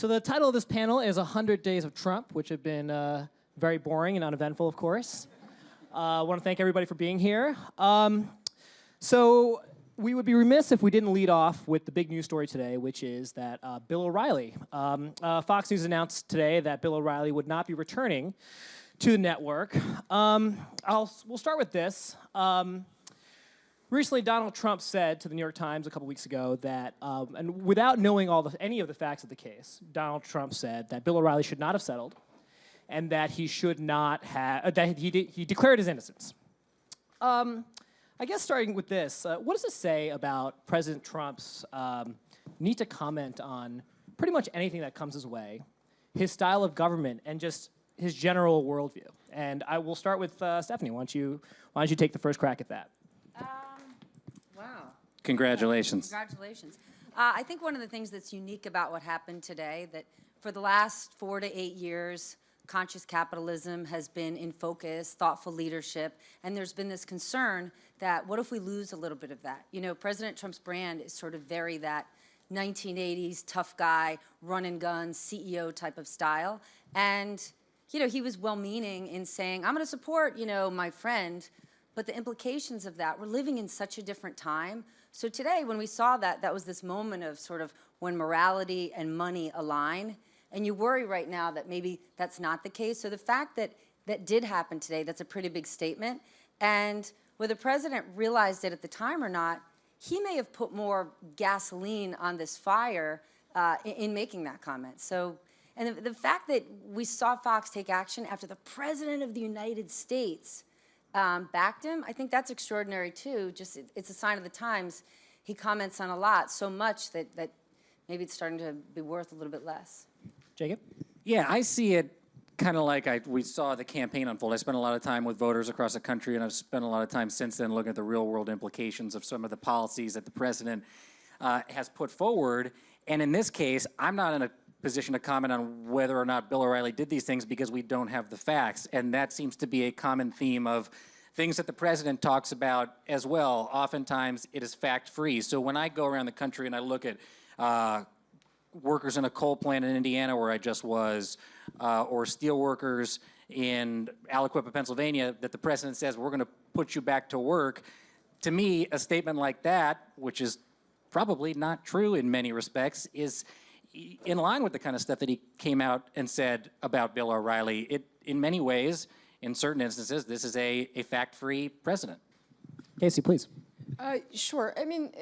So the title of this panel is 100 Days of Trump, which have been very boring and uneventful, of course. I want to thank everybody for being here. So we would be remiss if we didn't lead off with the big news story today, which is that Bill O'Reilly. Fox News announced today that Bill O'Reilly would not be returning to the network. We'll start with this. Recently, Donald Trump said to the New York Times a couple weeks ago that, and without knowing any of the facts of the case, Donald Trump said that Bill O'Reilly should not have settled, and that he should not have, that he declared his innocence. I guess starting with this, what does this say about President Trump's need to comment on pretty much anything that comes his way, his style of government, and just his general worldview? And I will start with Stephanie. Why don't you take the first crack at that? Wow. Congratulations. Congratulations. I think one of the things that's unique about what happened today, that for the last 4 to 8 years, conscious capitalism has been in focus, thoughtful leadership, and there's been this concern that what if we lose a little bit of that? You know, President Trump's brand is sort of very that 1980s tough guy, run and gun, CEO type of style. And, you know, he was well-meaning in saying, I'm going to support, you know, my friend, but the implications of that, we're living in such a different time. So today, when we saw that, that was this moment of sort of when morality and money align. And you worry right now that maybe that's not the case. So the fact that that did happen today, that's a pretty big statement. And whether the president realized it at the time or not, he may have put more gasoline on this fire in making that comment. So, and the fact that we saw Fox take action after the president of the United States backed him, I think that's extraordinary too. Just it's a sign of the times. He comments on a lot, so much that maybe it's starting to be worth a little bit less. Jacob? Yeah, I see it kind of like we saw the campaign unfold. I spent a lot of time with voters across the country, and I've spent a lot of time since then looking at the real-world implications of some of the policies that the president has put forward. And in this case, I'm not in a position to comment on whether or not Bill O'Reilly did these things because we don't have the facts. And that seems to be a common theme of things that the president talks about as well. Oftentimes, it is fact-free. So when I go around the country and I look at workers in a coal plant in Indiana where I just was, or steel workers in Aliquippa, Pennsylvania, that the president says, we're going to put you back to work. To me, a statement like that, which is probably not true in many respects, is in line with the kind of stuff that he came out and said about Bill O'Reilly. It, in many ways, in certain instances, this is a fact-free president. Kasie, please. Sure. I mean,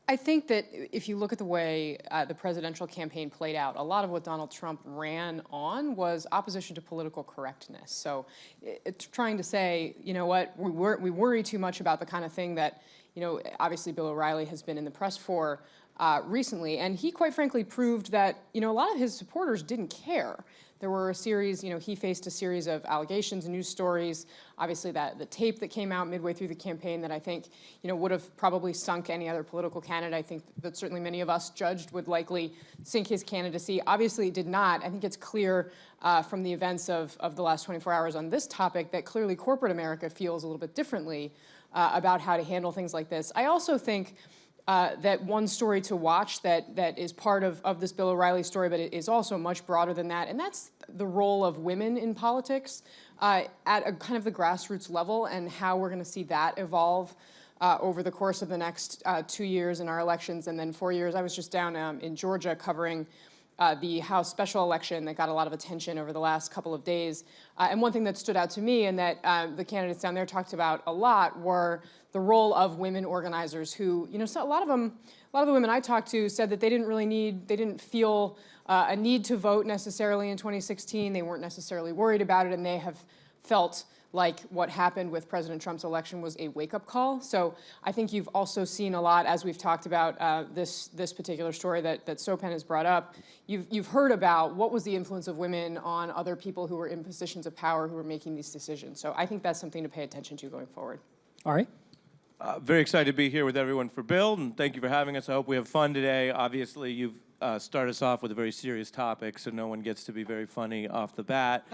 I think that if you look at the way the presidential campaign played out, a lot of what Donald Trump ran on was opposition to political correctness. So it's trying to say, you know what, we worry too much about the kind of thing that, you know, obviously Bill O'Reilly has been in the press for recently. And he, quite frankly, proved that, you know, a lot of his supporters didn't care. There were a series, you know, he faced a series of allegations, news stories, obviously the tape that came out midway through the campaign that I think, you know, would have probably sunk any other political candidate. I think that certainly many of us judged would likely sink his candidacy. Obviously it did not. I think it's clear from the events of the last 24 hours on this topic that clearly corporate America feels a little bit differently about how to handle things like this. I also think that one story to watch that is part of this Bill O'Reilly story, but it is also much broader than that, and that's the role of women in politics at a kind of the grassroots level and how we're going to see that evolve over the course of the next 2 years in our elections and then 4 years. I was just down in Georgia covering the House special election that got a lot of attention over the last couple of days. And one thing that stood out to me and that the candidates down there talked about a lot were the role of women organizers who, you know, so a lot of the women I talked to said that they didn't feel a need to vote necessarily in 2016. They weren't necessarily worried about it, and they have felt like what happened with President Trump's election was a wake-up call. So I think you've also seen a lot, as we've talked about this particular story that Sopan has brought up, you've heard about what was the influence of women on other people who were in positions of power who were making these decisions. So I think that's something to pay attention to going forward. Ari? Very excited to be here with everyone for Bill, and thank you for having us. I hope we have fun today. Obviously, you've started us off with a very serious topic, so no one gets to be very funny off the bat.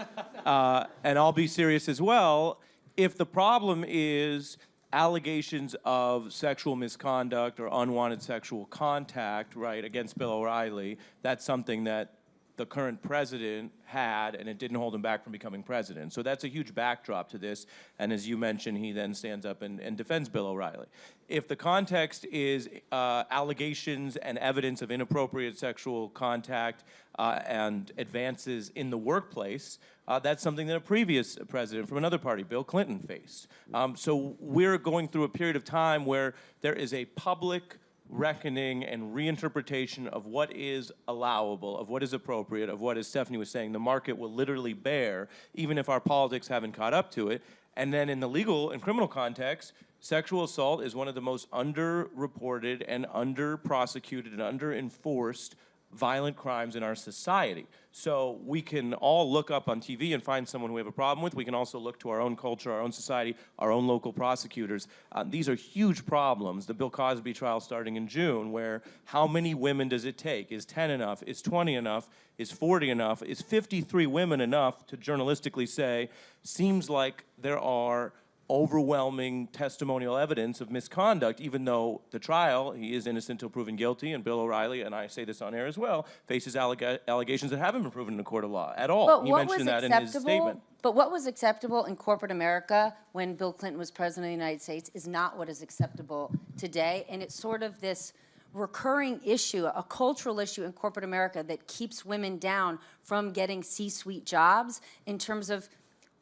And I'll be serious as well. If the problem is allegations of sexual misconduct or unwanted sexual contact, right, against Bill O'Reilly, that's something that the current president had, and it didn't hold him back from becoming president. So that's a huge backdrop to this. And as you mentioned, he then stands up and defends Bill O'Reilly. If the context is allegations and evidence of inappropriate sexual contact and advances in the workplace, that's something that a previous president from another party, Bill Clinton, faced. So we're going through a period of time where there is a public reckoning and reinterpretation of what is allowable, of what is appropriate, of what, as Stephanie was saying, the market will literally bear, even if our politics haven't caught up to it. And then in the legal and criminal context, sexual assault is one of the most underreported and under-prosecuted and under-enforced violent crimes in our society. So we can all look up on TV and find someone we have a problem with. We can also look to our own culture, our own society, our own local prosecutors. These are huge problems. The Bill Cosby trial starting in June, where how many women does it take? Is 10 enough? Is 20 enough? Is 40 enough? Is 53 women enough to journalistically say, seems like there are overwhelming testimonial evidence of misconduct, even though the trial, he is innocent until proven guilty, and Bill O'Reilly, and I say this on air as well, faces allegations that haven't been proven in a court of law at all. But He mentioned that in his statement. But what was acceptable in corporate America when Bill Clinton was president of the United States is not what is acceptable today, and it's sort of this recurring issue, a cultural issue in corporate America that keeps women down from getting C-suite jobs in terms of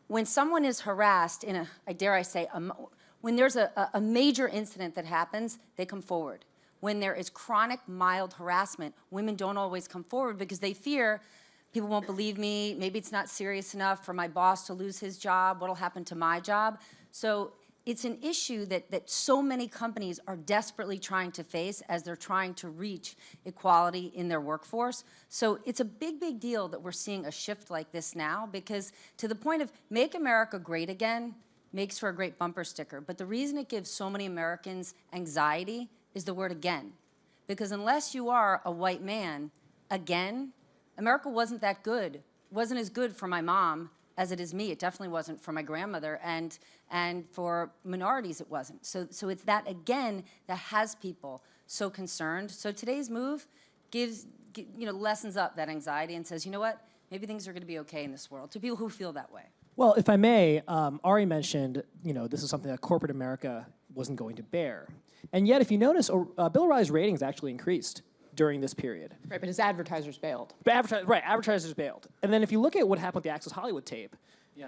when someone is harassed in a, I dare I say, when there's a major incident that happens, they come forward. When there is chronic, mild harassment, women don't always come forward because they fear people won't believe me, maybe it's not serious enough for my boss to lose his job, what'll happen to my job? So it's an issue that so many companies are desperately trying to face as they're trying to reach equality in their workforce. So it's a big, big deal that we're seeing a shift like this now, because to the point of Make America Great Again makes for a great bumper sticker. But the reason it gives so many Americans anxiety is the word again. Because unless you are a white man, again, America wasn't that good. Wasn't as good for my mom as it is me. It definitely wasn't for my grandmother, and for minorities it wasn't. So it's that, again, that has people so concerned. So today's move lessens up that anxiety and says, you know what, maybe things are gonna be okay in this world, to people who feel that way. Well, if I may, Ari mentioned, this is something that corporate America wasn't going to bear. And yet, if you notice, Bill O'Reilly's ratings actually increased during this period. Right, but his advertisers bailed. But advertisers bailed. And then if you look at what happened with the Access Hollywood tape, Yeah.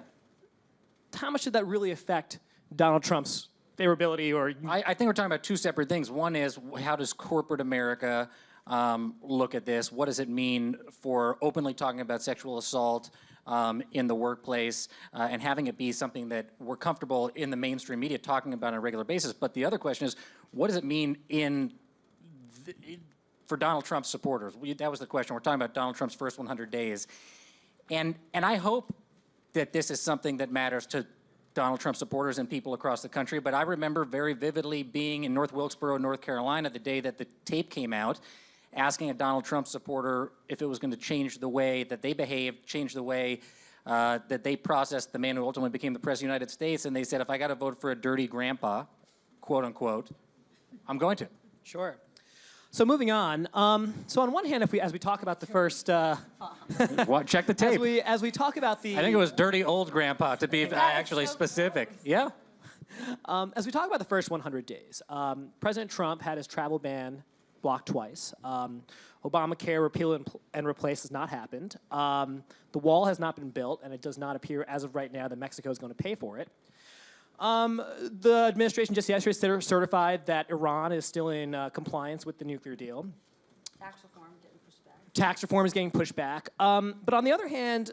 how much did that really affect Donald Trump's favorability? Or I think we're talking about two separate things. One is, how does corporate America look at this? What does it mean for openly talking about sexual assault in the workplace and having it be something that we're comfortable in the mainstream media talking about on a regular basis? But the other question is, what does it mean for Donald Trump's supporters? That was the question. We're talking about Donald Trump's first 100 days. And I hope that this is something that matters to Donald Trump supporters and people across the country. But I remember very vividly being in North Wilkesboro, North Carolina, the day that the tape came out, asking a Donald Trump supporter if it was going to change the way that they behaved, change the way that they processed the man who ultimately became the President of the United States. And they said, if I got to vote for a dirty grandpa, quote unquote, I'm going to. Sure. So moving on. So on one hand, as we talk about the first, Check the tape. as we talk about the, I think it was dirty old grandpa, to be actually specific. Yeah. as we talk about the first 100 days, President Trump had his travel ban blocked twice. Obamacare repeal and replace has not happened. The wall has not been built, and it does not appear as of right now that Mexico is going to pay for it. The administration just yesterday certified that Iran is still in compliance with the nuclear deal. Tax reform getting pushed back. Tax reform is getting pushed back. But on the other hand,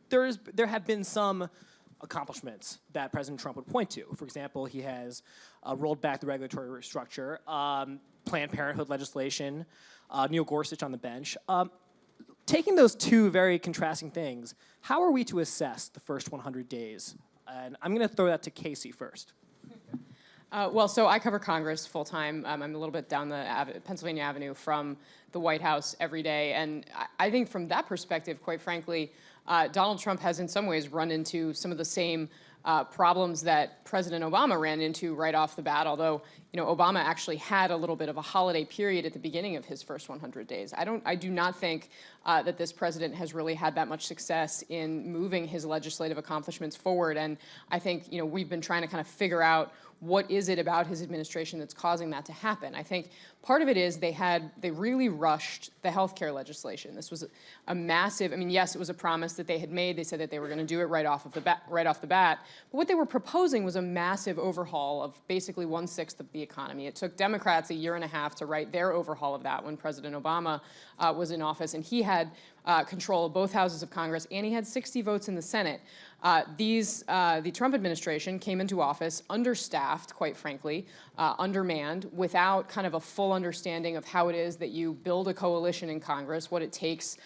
there have been some accomplishments that President Trump would point to. For example, he has rolled back the regulatory structure, Planned Parenthood legislation, Neil Gorsuch on the bench. Taking those two very contrasting things, how are we to assess the first 100 days? And I'm going to throw that to Kasie first. So I cover Congress full-time. I'm a little bit down the Pennsylvania Avenue from the White House every day. And I think from that perspective, quite frankly, Donald Trump has in some ways run into some of the same problems that President Obama ran into right off the bat, although Obama actually had a little bit of a holiday period at the beginning of his first 100 days. I do not think that this president has really had that much success in moving his legislative accomplishments forward, and I think we've been trying to kind of figure out what is it about his administration that's causing that to happen. I think part of it is they really rushed the health care legislation. This was a massive, yes, it was a promise that they had made. They said that they were going to do it right off the bat. But what they were proposing was a massive overhaul of basically 1/6 of the economy. It took Democrats a year and a half to write their overhaul of that when President Obama was in office, and he had control of both houses of Congress, and he had 60 votes in the Senate. The Trump administration came into office understaffed, quite frankly, undermanned, without kind of a full understanding of how it is that you build a coalition in Congress, what it takes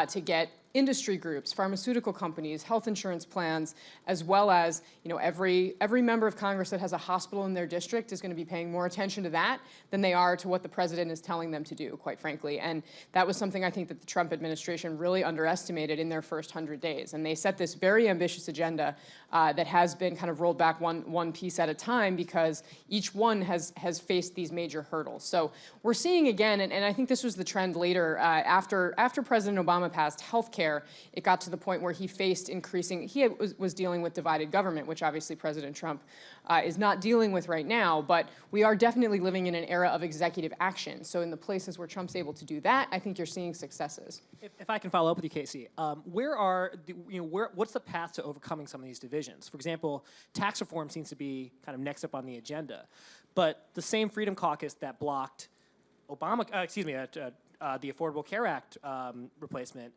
to get industry groups, pharmaceutical companies, health insurance plans, as well as every member of Congress that has a hospital in their district is going to be paying more attention to that than they are to what the president is telling them to do, quite frankly. And that was something I think that the Trump administration really underestimated in their first 100 days. And they set this very ambitious agenda that has been kind of rolled back one piece at a time because each one has faced these major hurdles. So we're seeing again, and I think this was the trend later, after President Obama passed health care, it got to the point where he faced increasing, he was dealing with divided government, which obviously President Trump is not dealing with right now, but we are definitely living in an era of executive action. So in the places where Trump's able to do that, I think you're seeing successes. If I can follow up with you, Kasie, what's the path to overcoming some of these divisions? For example, tax reform seems to be kind of next up on the agenda, but the same Freedom Caucus that blocked the Affordable Care Act replacement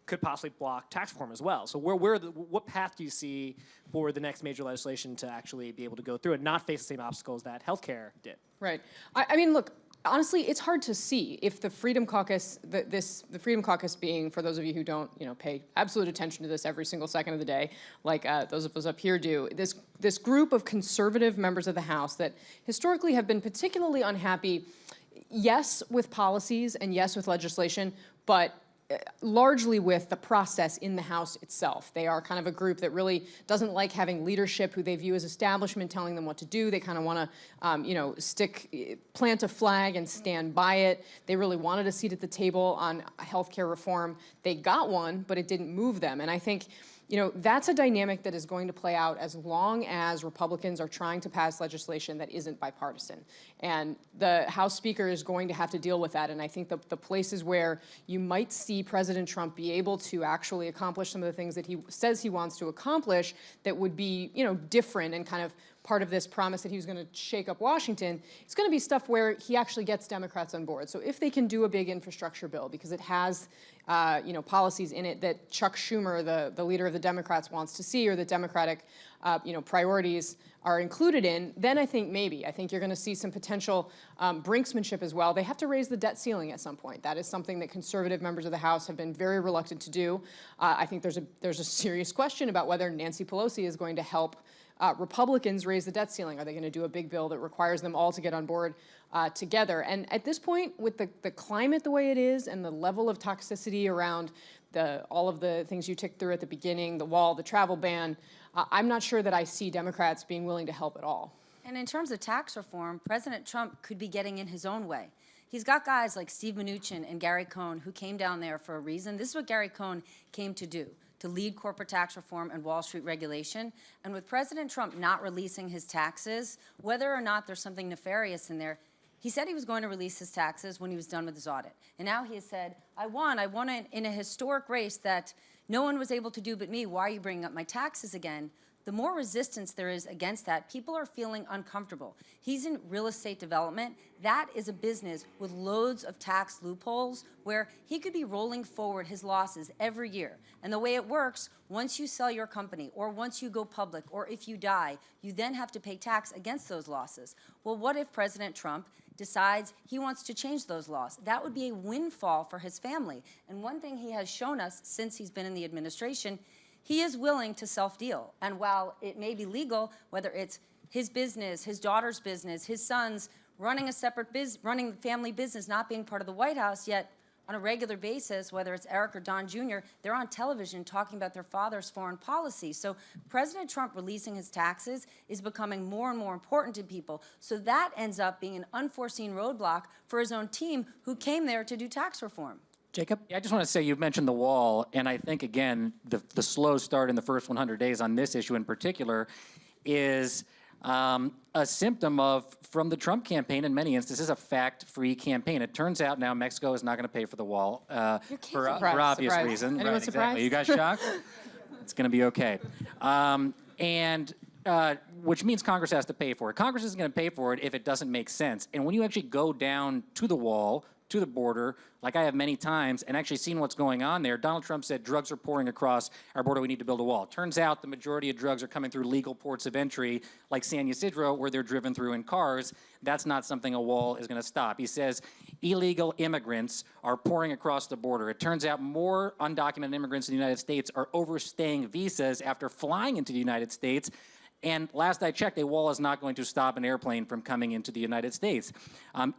could possibly block tax reform as well. So what path do you see for the next major legislation to actually be able to go through and not face the same obstacles that healthcare did? Right. I mean, look, honestly, it's hard to see if the Freedom Caucus, the Freedom Caucus being, for those of you who don't, pay absolute attention to this every single second of the day, like those of us up here do, this group of conservative members of the House that historically have been particularly unhappy, yes, with policies and yes, with legislation, but largely with the process in the House itself. They are kind of a group that really doesn't like having leadership who they view as establishment telling them what to do. They kind of want to, plant a flag and stand by it. They really wanted a seat at the table on healthcare reform. They got one, but it didn't move them. And I think that's a dynamic that is going to play out as long as Republicans are trying to pass legislation that isn't bipartisan. And the House Speaker is going to have to deal with that. And I think the places where you might see President Trump be able to actually accomplish some of the things that he says he wants to accomplish that would be, different and kind of part of this promise that he was going to shake up Washington, it's going to be stuff where he actually gets Democrats on board. So if they can do a big infrastructure bill because it has policies in it that Chuck Schumer, the leader of the Democrats, wants to see, or the Democratic priorities are included in, then I think you're going to see some potential brinksmanship as well. They have to raise the debt ceiling at some point. That is something that conservative members of the House have been very reluctant to do. I think there's a serious question about whether Nancy Pelosi is going to help Republicans raise the debt ceiling. Are they going to do a big bill that requires them all to get on board together? And at this point, with the climate the way it is and the level of toxicity around all of the things you ticked through at the beginning, the wall, the travel ban, I'm not sure that I see Democrats being willing to help at all. And in terms of tax reform, President Trump could be getting in his own way. He's got guys like Steve Mnuchin and Gary Cohn who came down there for a reason. This is what Gary Cohn came to do, to lead corporate tax reform and Wall Street regulation. And with President Trump not releasing his taxes, whether or not there's something nefarious in there, he said he was going to release his taxes when he was done with his audit. And now he has said, I won in a historic race that no one was able to do but me. Why are you bringing up my taxes again? The more resistance there is against that, people are feeling uncomfortable. He's in real estate development. That is a business with loads of tax loopholes where he could be rolling forward his losses every year. And the way it works, once you sell your company or once you go public or if you die, you then have to pay tax against those losses. Well, what if President Trump decides he wants to change those laws? That would be a windfall for his family. And one thing he has shown us since he's been in the administration, he is willing to self-deal. And while it may be legal, whether it's his business, his daughter's business, his son's running a separate running the family business, not being part of the White House, yet on a regular basis, whether it's Eric or Don Jr., they're on television talking about their father's foreign policy. So President Trump releasing his taxes is becoming more and more important to people. So that ends up being an unforeseen roadblock for his own team who came there to do tax reform. Jacob? Yeah, I just want to say you mentioned the wall, and I think, again, the slow start in the first 100 days on this issue in particular is a symptom of, from the Trump campaign, in many instances, a fact-free campaign. It turns out now Mexico is not going to pay for the wall for obvious reasons. Anyone Right, surprised? exactly. You guys shocked? It's going to be okay. Which means Congress has to pay for it. Congress isn't going to pay for it if it doesn't make sense. And when you actually go down to the wall, to the border, like I have many times, and actually seen what's going on there, Donald Trump said drugs are pouring across our border, we need to build a wall. Turns out the majority of drugs are coming through legal ports of entry, like San Ysidro, where they're driven through in cars. That's not something a wall is going to stop. He says illegal immigrants are pouring across the border. It turns out more undocumented immigrants in the United States are overstaying visas after flying into the United States. And last I checked, a wall is not going to stop an airplane from coming into the United States.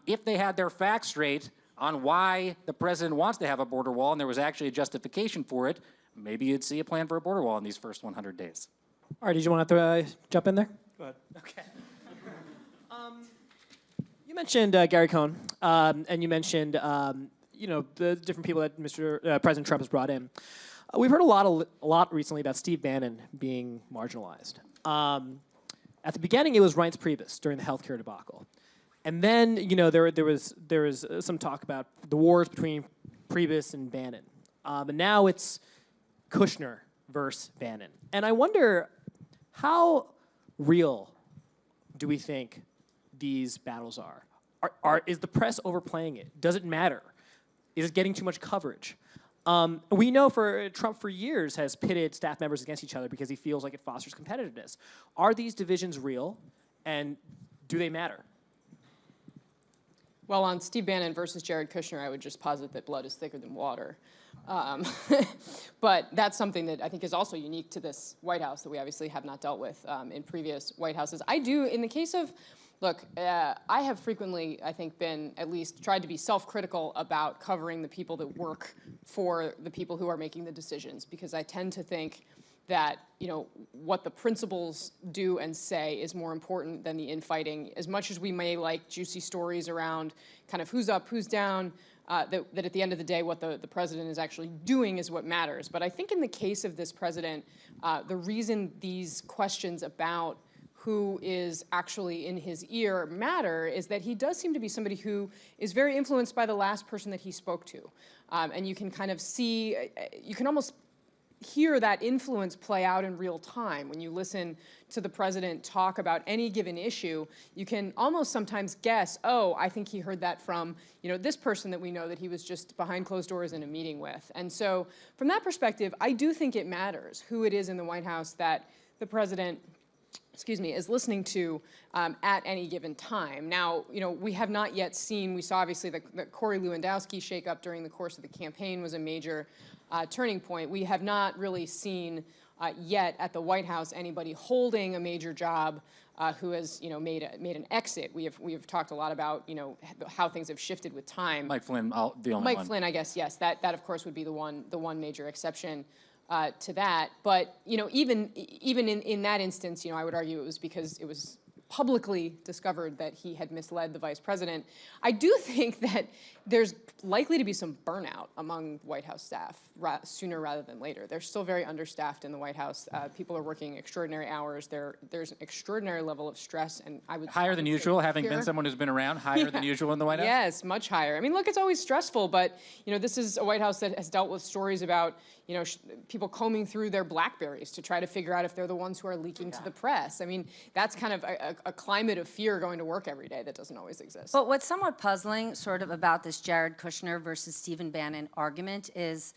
If they had their facts straight on why the president wants to have a border wall, and there was actually a justification for it, maybe you'd see a plan for a border wall in these first 100 days. All right, did you want to jump in there? Go ahead. Okay. You mentioned Gary Cohn, and you mentioned the different people that President Trump has brought in. We've heard a lot recently about Steve Bannon being marginalized. At the beginning, it was Reince Priebus during the healthcare debacle. And then, there was some talk about the wars between Priebus and Bannon. And now it's Kushner versus Bannon. And I wonder, how real do we think these battles are? Is the press overplaying it? Does it matter? Is it getting too much coverage? We know Trump for years has pitted staff members against each other because he feels like it fosters competitiveness. Are these divisions real, and do they matter? Well, on Steve Bannon versus Jared Kushner, I would just posit that blood is thicker than water. But that's something that I think is also unique to this White House that we obviously have not dealt with in previous White Houses. I do, in the case of, look, I have frequently, I think, at least tried to be self-critical about covering the people that work for the people who are making the decisions, because I tend to think that, what the principals do and say is more important than the infighting. As much as we may like juicy stories around kind of who's up, who's down, that at the end of the day, what the president is actually doing is what matters. But I think in the case of this president, the reason these questions about who is actually in his ear matter is that he does seem to be somebody who is very influenced by the last person that he spoke to. And you can kind of see, you can almost hear that influence play out in real time. When you listen to the president talk about any given issue, you can almost sometimes guess, oh, I think he heard that from, this person that we know that he was just behind closed doors in a meeting with. And so from that perspective, I do think it matters who it is in the White House that the president is listening to at any given time. Now, we have not yet seen, we saw obviously the Corey Lewandowski shakeup during the course of the campaign was a major turning point. We have not really seen yet at the White House anybody holding a major job who has, made an exit. We have talked a lot about, how things have shifted with time. Mike Flynn, the only one. Mike Flynn, I guess, yes. That of course would be the one major exception to that. But even in that instance, I would argue it was because it was publicly discovered that he had misled the vice president. I do think that there's likely to be some burnout among White House staff sooner rather than later. They're still very understaffed in the White House. People are working extraordinary hours. There's an extraordinary level of stress, and I would higher than usual, having been someone who's been around, higher than usual in the White House? Yes, much higher. I mean, look, it's always stressful, but this is a White House that has dealt with stories about people combing through their BlackBerries to try to figure out if they're the ones who are leaking to the press. I mean, that's kind of a climate of fear going to work every day that doesn't always exist. But what's somewhat puzzling sort of about this Jared Kushner versus Stephen Bannon argument is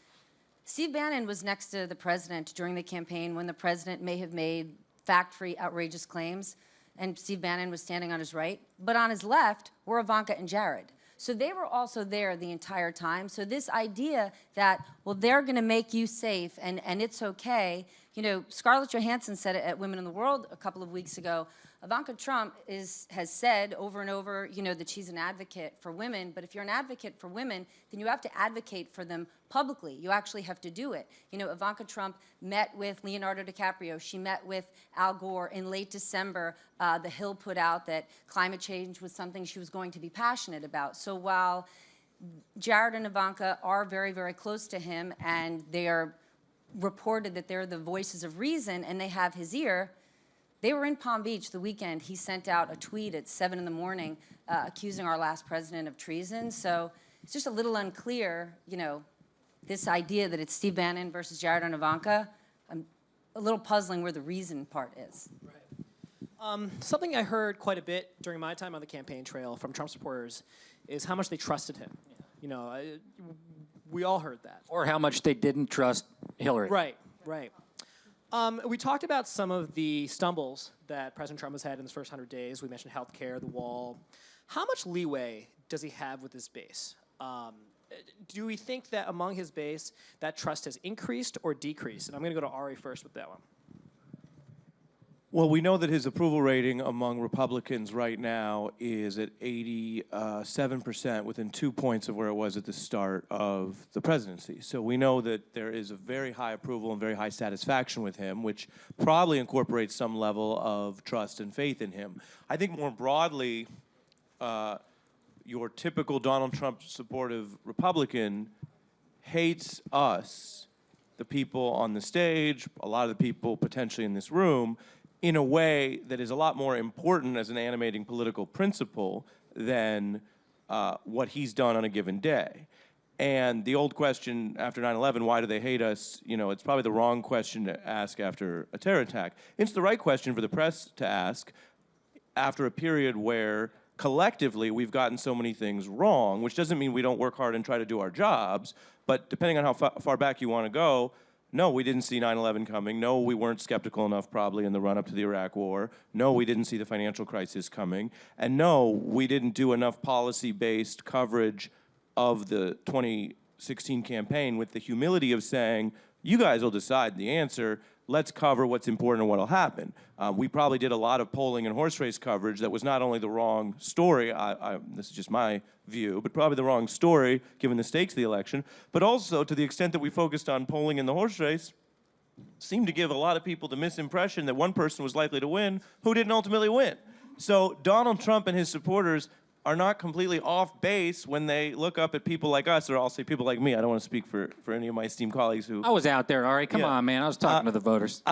Steve Bannon was next to the president during the campaign when the president may have made fact-free, outrageous claims, and Steve Bannon was standing on his right. But on his left were Ivanka and Jared. So they were also there the entire time. So this idea that, well, they're going to make you safe and it's okay. Scarlett Johansson said it at Women in the World a couple of weeks ago. Ivanka Trump has said over and over, that she's an advocate for women. But if you're an advocate for women, then you have to advocate for them publicly. You actually have to do it. Ivanka Trump met with Leonardo DiCaprio. She met with Al Gore in late December. The Hill put out that climate change was something she was going to be passionate about. So while Jared and Ivanka are very, very close to him, and they are reported that they're the voices of reason and they have his ear, they were in Palm Beach the weekend. He sent out a tweet at 7 in the morning accusing our last president of treason. So it's just a little unclear, this idea that it's Steve Bannon versus Jared and Ivanka. I'm a little puzzling where the reason part is. Right. Something I heard quite a bit during my time on the campaign trail from Trump supporters is how much they trusted him. We all heard that. Or how much they didn't trust Hillary. Right. We talked about some of the stumbles that President Trump has had in his first 100 days. We mentioned healthcare, the wall. How much leeway does he have with his base? Do we think that among his base, that trust has increased or decreased? And I'm going to go to Ari first with that one. Well, we know that his approval rating among Republicans right now is at 87%, within 2 points of where it was at the start of the presidency. So we know that there is a very high approval and very high satisfaction with him, which probably incorporates some level of trust and faith in him. I think more broadly, your typical Donald Trump supportive Republican hates us, the people on the stage, a lot of the people potentially in this room, in a way that is a lot more important as an animating political principle than what he's done on a given day. And the old question after 9/11, why do they hate us? It's probably the wrong question to ask after a terror attack. It's the right question for the press to ask after a period where collectively we've gotten so many things wrong, which doesn't mean we don't work hard and try to do our jobs, but depending on how far back you want to go, no, we didn't see 9/11 coming. No, we weren't skeptical enough probably in the run-up to the Iraq War. No, we didn't see the financial crisis coming. And no, we didn't do enough policy-based coverage of the 2016 campaign with the humility of saying, you guys will decide the answer. Let's cover what's important and what will happen. We probably did a lot of polling and horse race coverage that was not only the wrong story, this is just my view, but probably the wrong story given the stakes of the election, but also to the extent that we focused on polling in the horse race, seemed to give a lot of people the misimpression that one person was likely to win who didn't ultimately win. So Donald Trump and his supporters are not completely off base when they look up at people like us, or I'll say people like me. I don't want to speak for any of my esteemed colleagues who... I was out there, Ari. Come on, man. I was talking to the voters.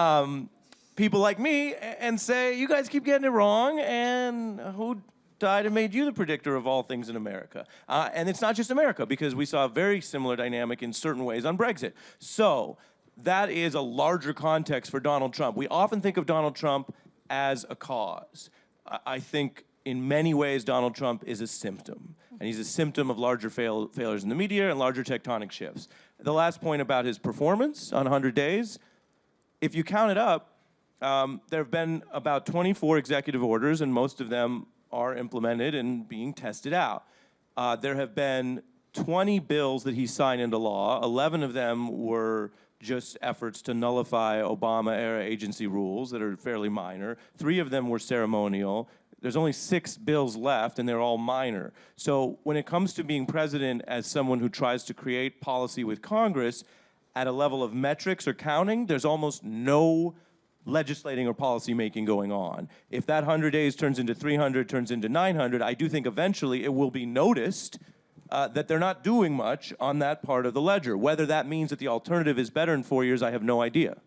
People like me and say, you guys keep getting it wrong, and who died and made you the predictor of all things in America? And it's not just America, because we saw a very similar dynamic in certain ways on Brexit. So that is a larger context for Donald Trump. We often think of Donald Trump as a cause. I think in many ways, Donald Trump is a symptom. And he's a symptom of larger failures in the media and larger tectonic shifts. The last point about his performance on 100 days, if you count it up, there have been about 24 executive orders, and most of them are implemented and being tested out. There have been 20 bills that he signed into law. 11 of them were just efforts to nullify Obama-era agency rules that are fairly minor. 3 of them were ceremonial. There's only 6 bills left, and they're all minor. So when it comes to being president as someone who tries to create policy with Congress, at a level of metrics or counting, there's almost no legislating or policy making going on. If that 100 days turns into 300, turns into 900, I do think eventually it will be noticed that they're not doing much on that part of the ledger. Whether that means that the alternative is better in 4 years, I have no idea.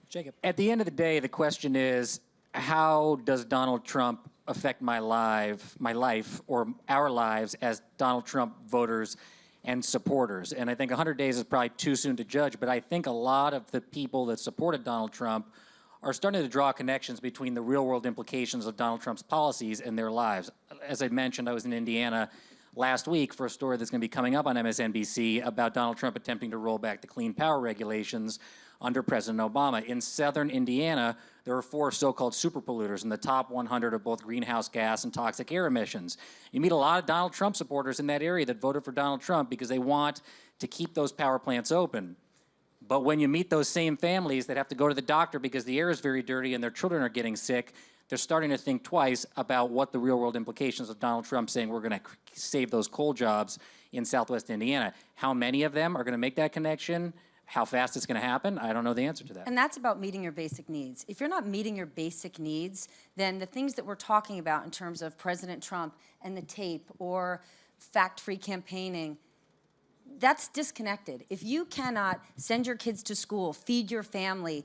Jacob. At the end of the day, the question is, how does Donald Trump affect my life, or our lives as Donald Trump voters and supporters? And I think 100 days is probably too soon to judge, but I think a lot of the people that supported Donald Trump are starting to draw connections between the real-world implications of Donald Trump's policies and their lives. As I mentioned, I was in Indiana last week for a story that's going to be coming up on MSNBC about Donald Trump attempting to roll back the clean power regulations under President Obama. In southern Indiana, there are 4 so-called super polluters in the top 100 of both greenhouse gas and toxic air emissions. You meet a lot of Donald Trump supporters in that area that voted for Donald Trump because they want to keep those power plants open. But when you meet those same families that have to go to the doctor because the air is very dirty and their children are getting sick, they're starting to think twice about what the real world implications of Donald Trump saying we're going to save those coal jobs in Southwest Indiana. How many of them are going to make that connection? How fast it's going to happen? I don't know the answer to that. And that's about meeting your basic needs. If you're not meeting your basic needs, then the things that we're talking about in terms of President Trump and the tape or fact-free campaigning, that's disconnected. If you cannot send your kids to school, feed your family,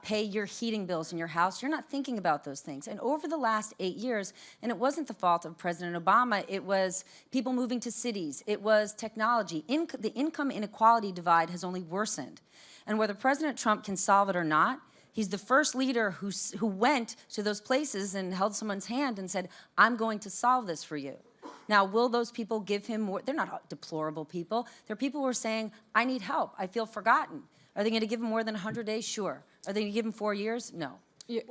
pay your heating bills in your house, you're not thinking about those things. And over the last 8 years, and it wasn't the fault of President Obama, it was people moving to cities, it was technology. The income inequality divide has only worsened. And whether President Trump can solve it or not, he's the first leader who went to those places and held someone's hand and said, I'm going to solve this for you. Now, will those people give him more? They're not deplorable people. They're people who are saying, I need help. I feel forgotten. Are they going to give him more than 100 days? Sure. Are they going to give him 4 years? No. Please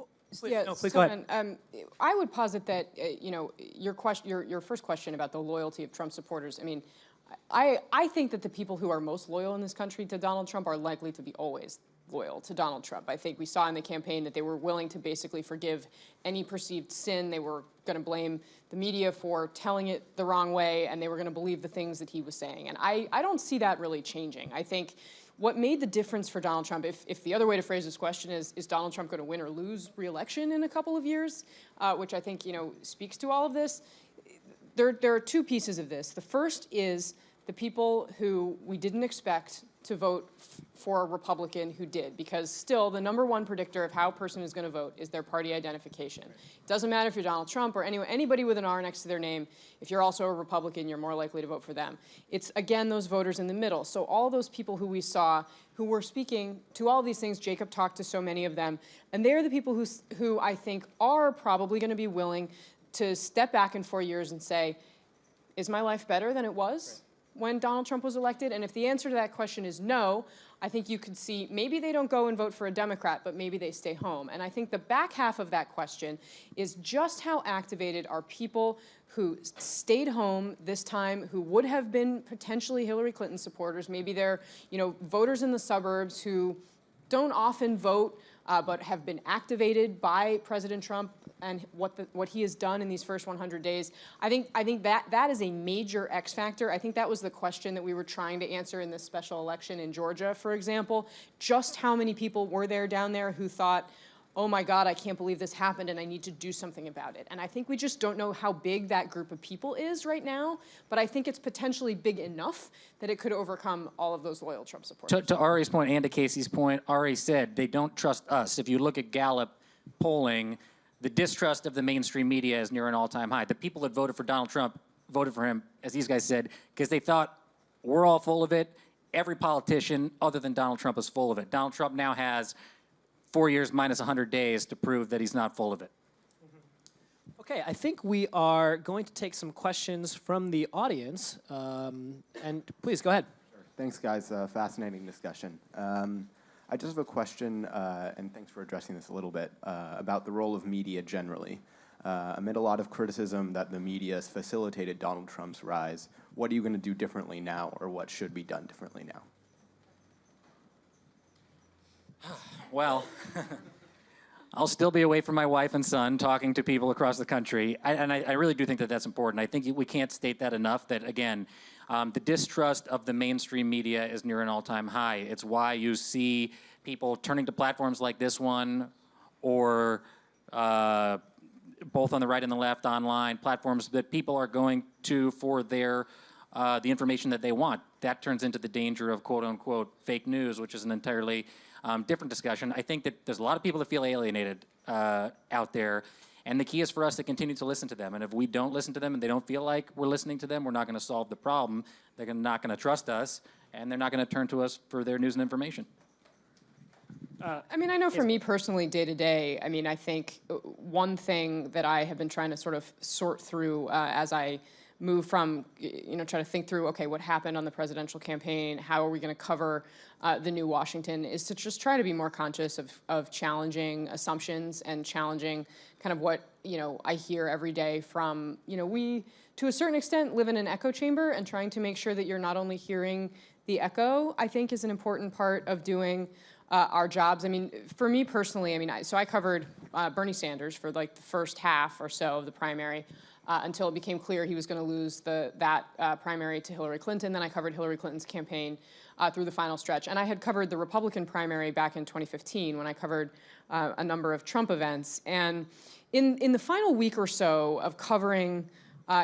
go Sopan, ahead. I would posit that your first question about the loyalty of Trump supporters. I mean, I think that the people who are most loyal in this country to Donald Trump are likely to be always loyal to Donald Trump. I think we saw in the campaign that they were willing to basically forgive any perceived sin. They were going to blame the media for telling it the wrong way, and they were going to believe the things that he was saying. And I don't see that really changing. I think what made the difference for Donald Trump, if the other way to phrase this question is Donald Trump going to win or lose re-election in a couple of years, which I think, speaks to all of this, there are two pieces of this. The first is the people who we didn't expect to vote for a Republican who did, because still the #1 predictor of how a person is going to vote is their party identification. It doesn't matter if you're Donald Trump or anybody with an R next to their name. If you're also a Republican, you're more likely to vote for them. It's, again, those voters in the middle. So all those people who we saw who were speaking to all of these things, Jacob talked to so many of them, and they're the people who I think are probably going to be willing to step back in 4 years and say, is my life better than it was when Donald Trump was elected? And if the answer to that question is no, I think you could see maybe they don't go and vote for a Democrat, but maybe they stay home. And I think the back half of that question is just how activated are people who stayed home this time, who would have been potentially Hillary Clinton supporters. Maybe they're, voters in the suburbs who don't often vote, but have been activated by President Trump and what he has done in these first 100 days. I think that is a major X factor. I think that was the question that we were trying to answer in this special election in Georgia, for example. Just how many people were there down there who thought, oh my God, I can't believe this happened and I need to do something about it. And I think we just don't know how big that group of people is right now, but I think it's potentially big enough that it could overcome all of those loyal Trump supporters. To Ari's point and to Casey's point, Ari said they don't trust us. If you look at Gallup polling, the distrust of the mainstream media is near an all-time high. The people that voted for Donald Trump voted for him, as these guys said, because they thought we're all full of it. Every politician other than Donald Trump is full of it. Donald Trump now has 4 years minus 100 days to prove that he's not full of it. Okay, I think we are going to take some questions from the audience. And please, go ahead. Sure. Thanks, guys. Fascinating discussion. I just have a question, and thanks for addressing this a little bit, about the role of media generally. Amid a lot of criticism that the media has facilitated Donald Trump's rise, what are you going to do differently now, or what should be done differently now? Well, I'll still be away from my wife and son, talking to people across the country. I really do think that that's important. I think we can't state that enough, that, again, the distrust of the mainstream media is near an all-time high. It's why you see people turning to platforms like this one, or both on the right and the left online, platforms that people are going to for their the information that they want. That turns into the danger of quote-unquote fake news, which is an entirely different discussion. I think that there's a lot of people that feel alienated out there, and the key is for us to continue to listen to them. And if we don't listen to them and they don't feel like we're listening to them, we're not going to solve the problem. They're not going to trust us, and they're not going to turn to us for their news and information. I mean, I know for me personally, day to day, I mean, I think one thing that I have been trying to sort of sort through as I move from, try to think through, okay, what happened on the presidential campaign, how are we going to cover the new Washington, is to just try to be more conscious of challenging assumptions and challenging kind of what, I hear every day from, we, to a certain extent, live in an echo chamber, and trying to make sure that you're not only hearing the echo, I think, is an important part of doing our jobs. I mean, for me personally, I mean, I covered Bernie Sanders for like the first half or so of the primary until it became clear he was going to lose that primary to Hillary Clinton. Then I covered Hillary Clinton's campaign through the final stretch. And I had covered the Republican primary back in 2015 when I covered a number of Trump events. And in the final week or so of covering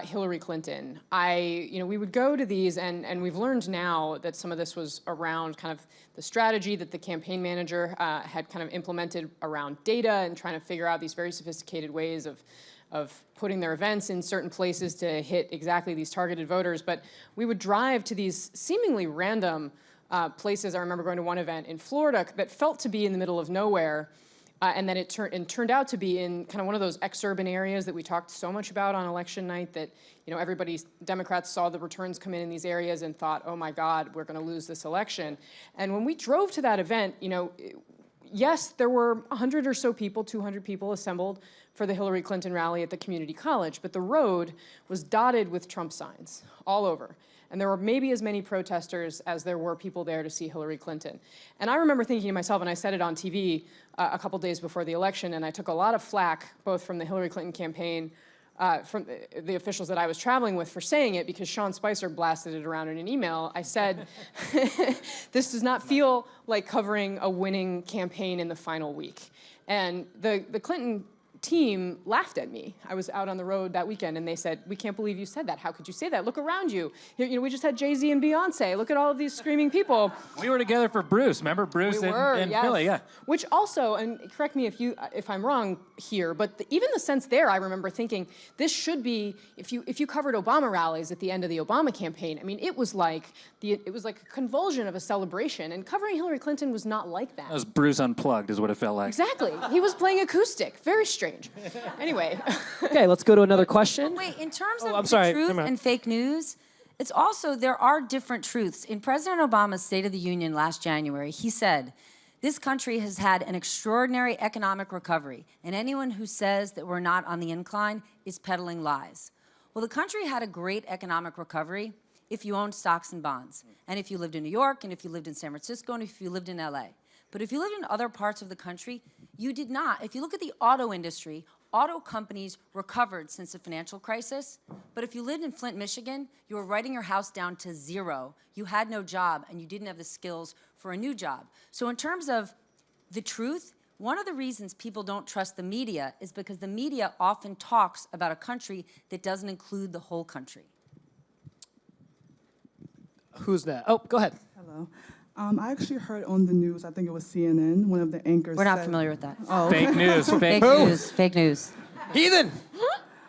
Hillary Clinton, we would go to these, and we've learned now that some of this was around kind of the strategy that the campaign manager had kind of implemented around data and trying to figure out these very sophisticated ways of putting their events in certain places to hit exactly these targeted voters. But we would drive to these seemingly random places. I remember going to one event in Florida that felt to be in the middle of nowhere, and then it turned out to be in kind of one of those exurban areas that we talked so much about on election night, that Democrats saw the returns come in these areas and thought, oh my God, we're going to lose this election. And when we drove to that event, yes, there were 100 or so people, 200 people assembled for the Hillary Clinton rally at the community college, but the road was dotted with Trump signs all over. And there were maybe as many protesters as there were people there to see Hillary Clinton. And I remember thinking to myself, and I said it on TV a couple days before the election, and I took a lot of flack, both from the Hillary Clinton campaign, from the officials that I was traveling with for saying it, because Sean Spicer blasted it around in an email. I said, this does not feel like covering a winning campaign in the final week. And the Clinton team laughed at me. I was out on the road that weekend, and they said, we can't believe you said that. How could you say that? Look around you. We just had Jay-Z and Beyonce. Look at all of these screaming people. We were together for Bruce. Remember Bruce in yes. Philly? Yeah. Which also, and correct me if I'm wrong here, but even the sense there, I remember thinking, this should be, if you covered Obama rallies at the end of the Obama campaign, I mean, it was like a convulsion of a celebration, and covering Hillary Clinton was not like that. That was Bruce Unplugged is what it felt like. Exactly. He was playing acoustic. Very strange. Anyway. Okay, let's go to another question. Wait, in terms of I'm the sorry. truth and fake news, it's also, there are different truths. In President Obama's State of the Union last January, he said, this country has had an extraordinary economic recovery, and anyone who says that we're not on the incline is peddling lies. Well, the country had a great economic recovery if you owned stocks and bonds, and if you lived in New York, and if you lived in San Francisco, and if you lived in LA. But if you lived in other parts of the country, you did not. If you look at the auto industry, auto companies recovered since the financial crisis. But if you lived in Flint, Michigan, you were writing your house down to zero. You had no job, and you didn't have the skills for a new job. So in terms of the truth, one of the reasons people don't trust the media is because the media often talks about a country that doesn't include the whole country. Who's that? Oh, go ahead. Hello. I actually heard on the news, I think it was CNN, one of the anchors We're not said, familiar with that. Oh. Fake news. Fake news. Fake news. Heathen!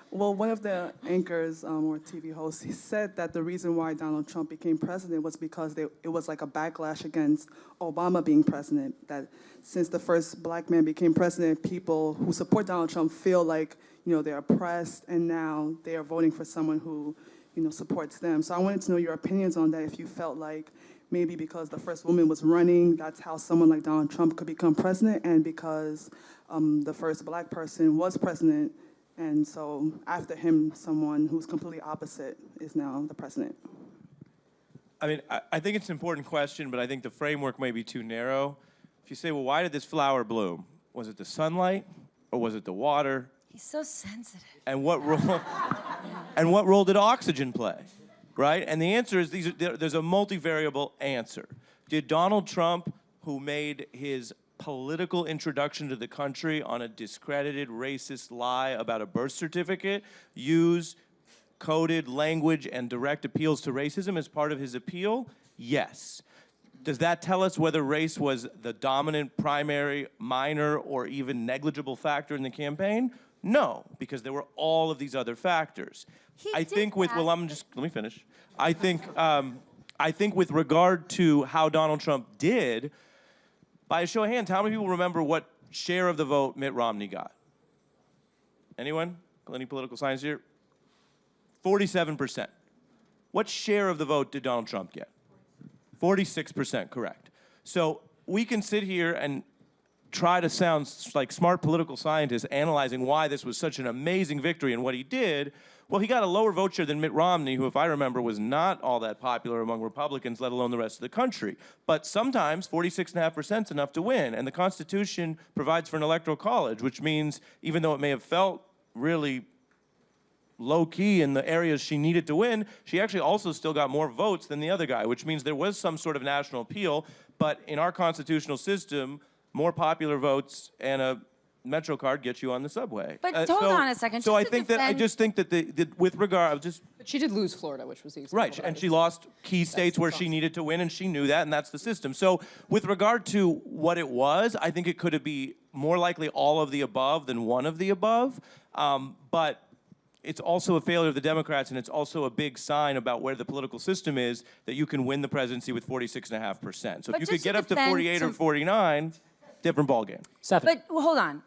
Well, one of the anchors or TV hosts, he said that the reason why Donald Trump became president was because it was like a backlash against Obama being president. That since the first black man became president, people who support Donald Trump feel like, they're oppressed, and now they are voting for someone who, supports them. So I wanted to know your opinions on that, if you felt like maybe because the first woman was running, that's how someone like Donald Trump could become president, and because the first black person was president, and so after him, someone who's completely opposite is now the president. I mean, I think it's an important question, but I think the framework may be too narrow. If you say, well, why did this flower bloom? Was it the sunlight, or was it the water? He's so sensitive. And what role did oxygen play? Right? And the answer is there's a multivariable answer. Did Donald Trump, who made his political introduction to the country on a discredited racist lie about a birth certificate, use coded language and direct appeals to racism as part of his appeal? Yes. Does that tell us whether race was the dominant, primary, minor, or even negligible factor in the campaign? No, because there were all of these other factors. Let me finish. I think with regard to how Donald Trump did, by a show of hands, how many people remember what share of the vote Mitt Romney got? Anyone? Any political science here? 47%. What share of the vote did Donald Trump get? 46%, correct. So we can sit here and try to sound like smart political scientists analyzing why this was such an amazing victory and what he did, well, he got a lower vote share than Mitt Romney, who, if I remember, was not all that popular among Republicans, let alone the rest of the country. But sometimes 46.5% is enough to win, and the Constitution provides for an electoral college, which means even though it may have felt really low-key in the areas she needed to win, she actually also still got more votes than the other guy, which means there was some sort of national appeal. But in our constitutional system, more popular votes and a Metro card gets you on the subway. But hold on a second. So I just to think that I defend- just think that with regard, But she did lose Florida, which was the example. right, that I and was- she lost key states where she needed to win, and she knew that, and that's the system. So with regard to what it was, I think it could be more likely all of the above than one of the above. But it's also a failure of the Democrats, and it's also a big sign about where the political system is, that you can win the presidency with 46.5%. So But if you could just to get up to defend 48 or some- 49, different ballgame. Stephanie. But well, hold on.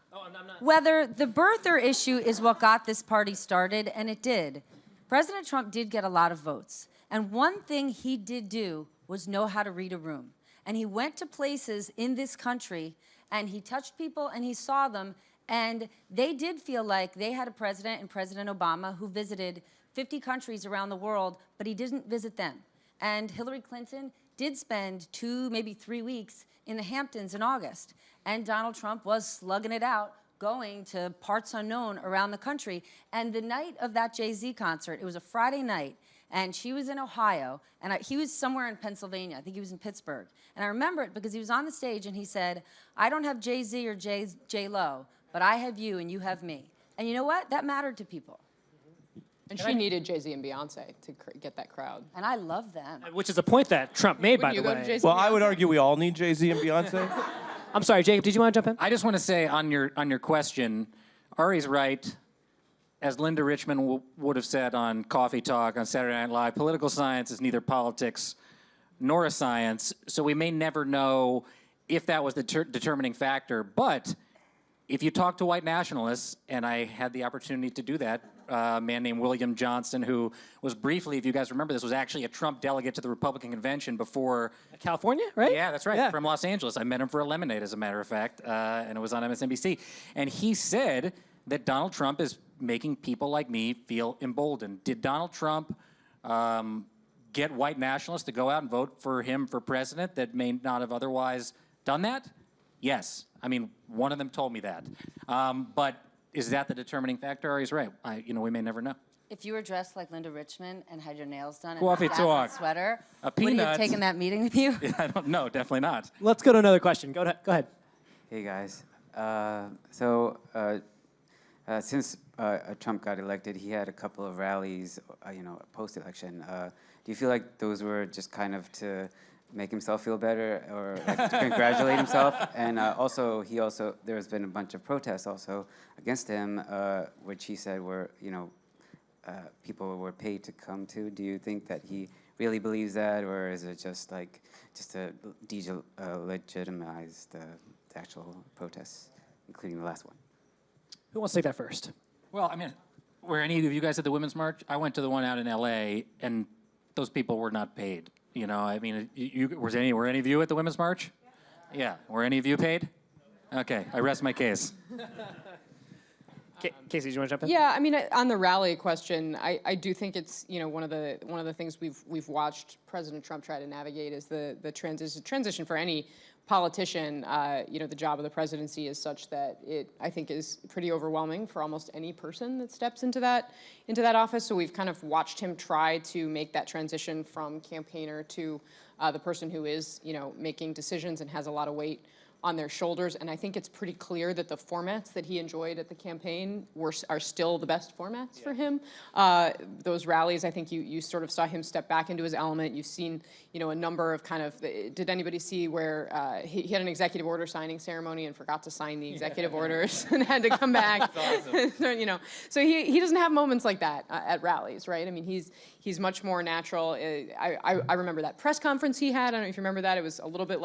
Whether the birther issue is what got this party started, and it did, President Trump did get a lot of votes. And one thing he did do was know how to read a room. And he went to places in this country, and he touched people, and he saw them, and they did feel like they had a president in President Obama who visited 50 countries around the world, but he didn't visit them. And Hillary Clinton did spend 2, maybe 3 weeks in the Hamptons in August. And Donald Trump was slugging it out, going to parts unknown around the country. And the night of that Jay-Z concert, it was a Friday night, and she was in Ohio, and he was somewhere in Pennsylvania. I think he was in Pittsburgh. And I remember it because he was on the stage, and he said, I don't have Jay-Z or J-Lo, but I have you, and you have me. And you know what? That mattered to people. And she needed Jay-Z and Beyonce to get that crowd. And I love them. Which is a point that Trump made, by Wouldn't the you go to way. Jay-Z? Well, I would argue we all need Jay-Z and Beyonce. I'm sorry, Jacob, did you want to jump in? I just want to say on your question, Ari's right. As Linda Richmond would have said on Coffee Talk on Saturday Night Live, political science is neither politics nor a science, so we may never know if that was the determining factor. But if you talk to white nationalists, and I had the opportunity to do that, a man named William Johnson, who was briefly, if you guys remember this, was actually a Trump delegate to the Republican convention before. California, right? Yeah, that's right, Yeah. from Los Angeles. I met him for a lemonade, as a matter of fact, and it was on MSNBC. And he said that Donald Trump is making people like me feel emboldened. Did Donald Trump get white nationalists to go out and vote for him for president that may not have otherwise done that? Yes. I mean, one of them told me that. But is that the determining factor? He's right. We may never know. If you were dressed like Linda Richmond and had your nails done and Coffee a dazzling talk. sweater, A would you have peanut. taken that meeting with you? I don't know. Definitely not. Let's go to another question. Go ahead. Hey guys. Since Trump got elected, he had a couple of rallies, post-election. Do you feel like those were just kind of to make himself feel better, or like to congratulate himself? And there's been a bunch of protests also against him, which he said were, people were paid to come to. Do you think that he really believes that, or is it just to legitimize the actual protests, including the last one? Who wants to take that first? Well, I mean, were any of you guys at the Women's March? I went to the one out in L.A., and those people were not paid. I mean, were any of you at the Women's March? Yeah. Were any of you paid? Okay, I rest my case. Kasie, do you want to jump in? Yeah, I mean, on the rally question, I do think it's one of the things we've watched President Trump try to navigate is the transition for any politician. The job of the presidency is such that it, I think, is pretty overwhelming for almost any person that steps into that office. So we've kind of watched him try to make that transition from campaigner to the person who is making decisions and has a lot of weight on their shoulders. And I think it's pretty clear that the formats that he enjoyed at the campaign are still the best formats for him. Those rallies, I think you sort of saw him step back into his element. You've seen, a number of did anybody see where he had an executive order signing ceremony and forgot to sign the executive orders and had to come back? Awesome. So he doesn't have moments like that at rallies, right? I mean, he's much more natural. I remember that press conference he had. I don't know if you remember that. It was a little bit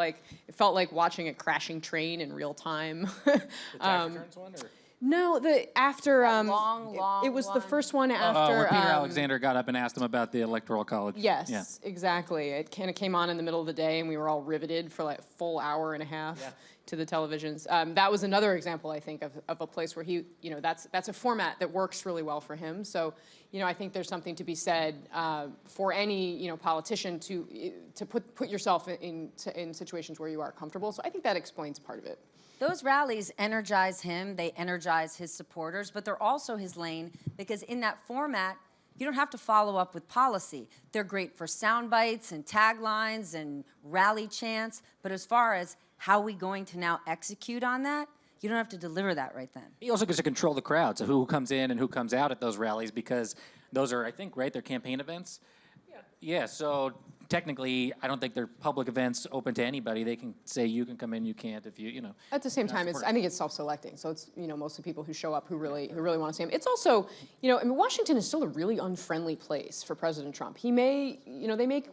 it felt like watching a crashing train in real time. The tax returns one? Or? No, after long it was the one. first one after when Peter Alexander got up and asked him about the Electoral College. Yes, Yeah. exactly. It kind of came on in the middle of the day, and we were all riveted for like a full hour and a half to the televisions. That was another example, I think, of a place where he, that's a format that works really well for him. So, I think there's something to be said for any, politician to put yourself in situations where you are comfortable. So I think that explains part of it. Those rallies energize him, they energize his supporters, but they're also his lane because in that format, you don't have to follow up with policy. They're great for sound bites and taglines and rally chants, but as far as how we going to now execute on that, you don't have to deliver that right then. He also gets to control the crowd, so who comes in and who comes out at those rallies, because those are, I think, right, they're campaign events? Yeah, so technically, I don't think they're public events open to anybody. They can say you can come in, you can't if you. At the same time, I think it's self-selecting. So it's mostly people who show up who really want to see him. It's also Washington is still a really unfriendly place for President Trump. He may